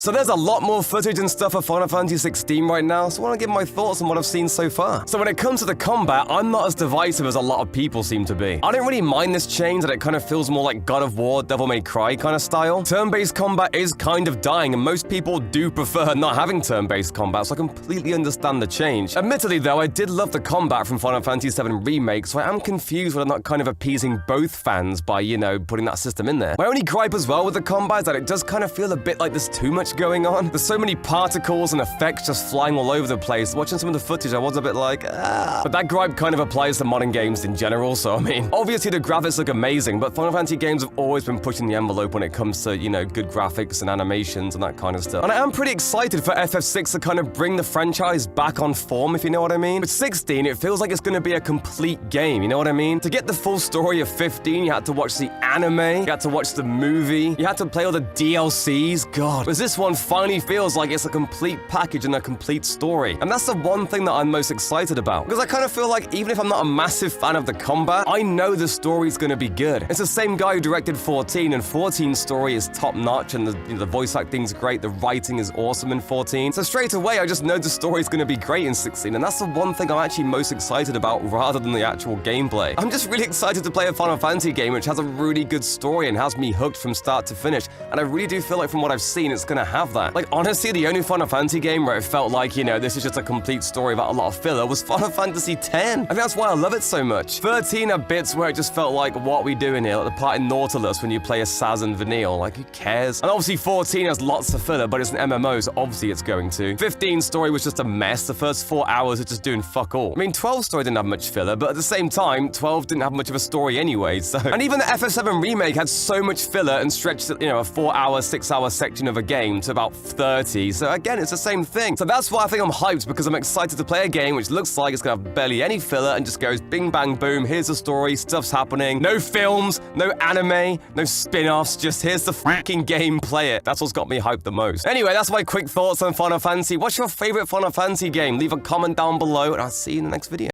So there's a lot more footage and stuff of Final Fantasy 16 right now, so I want to give my thoughts on what I've seen so far. So when it comes to the combat, I'm not as divisive as a lot of people seem to be. I don't really mind this change, that it kind of feels more like God of War, Devil May Cry kind of style. Turn-based combat is kind of dying, and most people do prefer not having turn-based combat, so I completely understand the change. Admittedly though, I did love the combat from Final Fantasy 7 Remake, so I am confused whether or not kind of appeasing both fans by, you know, putting that system in there. My only gripe as well with the combat is that it does kind of feel a bit like there's too much going on. There's so many particles and effects just flying all over the place. Watching some of the footage, I was a bit like, ah. But that gripe kind of applies to modern games in general, so I mean, obviously the graphics look amazing, but Final Fantasy games have always been pushing the envelope when it comes to, you know, good graphics and animations and that kind of stuff. And I am pretty excited for FF6 to kind of bring the franchise back on form, if you know what I mean. With 16, it feels like it's going to be a complete game, you know what I mean? To get the full story of 15, you had to watch the anime, you had to watch the movie, you had to play all the DLCs, god. Whereas this one finally feels like it's a complete package and a complete story. And that's the one thing that I'm most excited about. Because I kind of feel like even if I'm not a massive fan of the combat, I know the story's going to be good. It's the same guy who directed 14, and 14's story is top-notch, and the voice acting's great, the writing is awesome in 14. So straight away, I just know the story's going to be great in 16, and that's the one thing I'm actually most excited about rather than the actual gameplay. I'm just really excited to play a Final Fantasy game which has a really good story and has me hooked from start to finish, and I really do feel like from what I've seen, it's going to have that. Like, honestly, the only Final Fantasy game where it felt like, you know, this is just a complete story about a lot of filler was Final Fantasy X. I think that's why I love it so much. 13 had bits where it just felt like, what are we doing here? Like the part in Nautilus when you play as Saz and Vanille, like, who cares? And obviously 14 has lots of filler, but it's an MMO, so obviously it's going to. 15's story was just a mess. The first 4 hours are just doing fuck all. I mean, 12's story didn't have much filler, but at the same time, 12 didn't have much of a story anyway, so. And even the FF7 Remake had so much filler and stretched, you know, a 4-hour, 6-hour section of a game to about 30, so again, it's the same thing. So that's why I think I'm hyped, because I'm excited to play a game which looks like it's gonna have barely any filler and just goes bing bang boom, here's the story, stuff's happening, no films, no anime, no spin-offs, just here's the fucking game, play it. That's what's got me hyped the most. Anyway, that's my quick thoughts on Final Fantasy. What's your favorite Final Fantasy game? Leave a comment down below and I'll see you in the next video.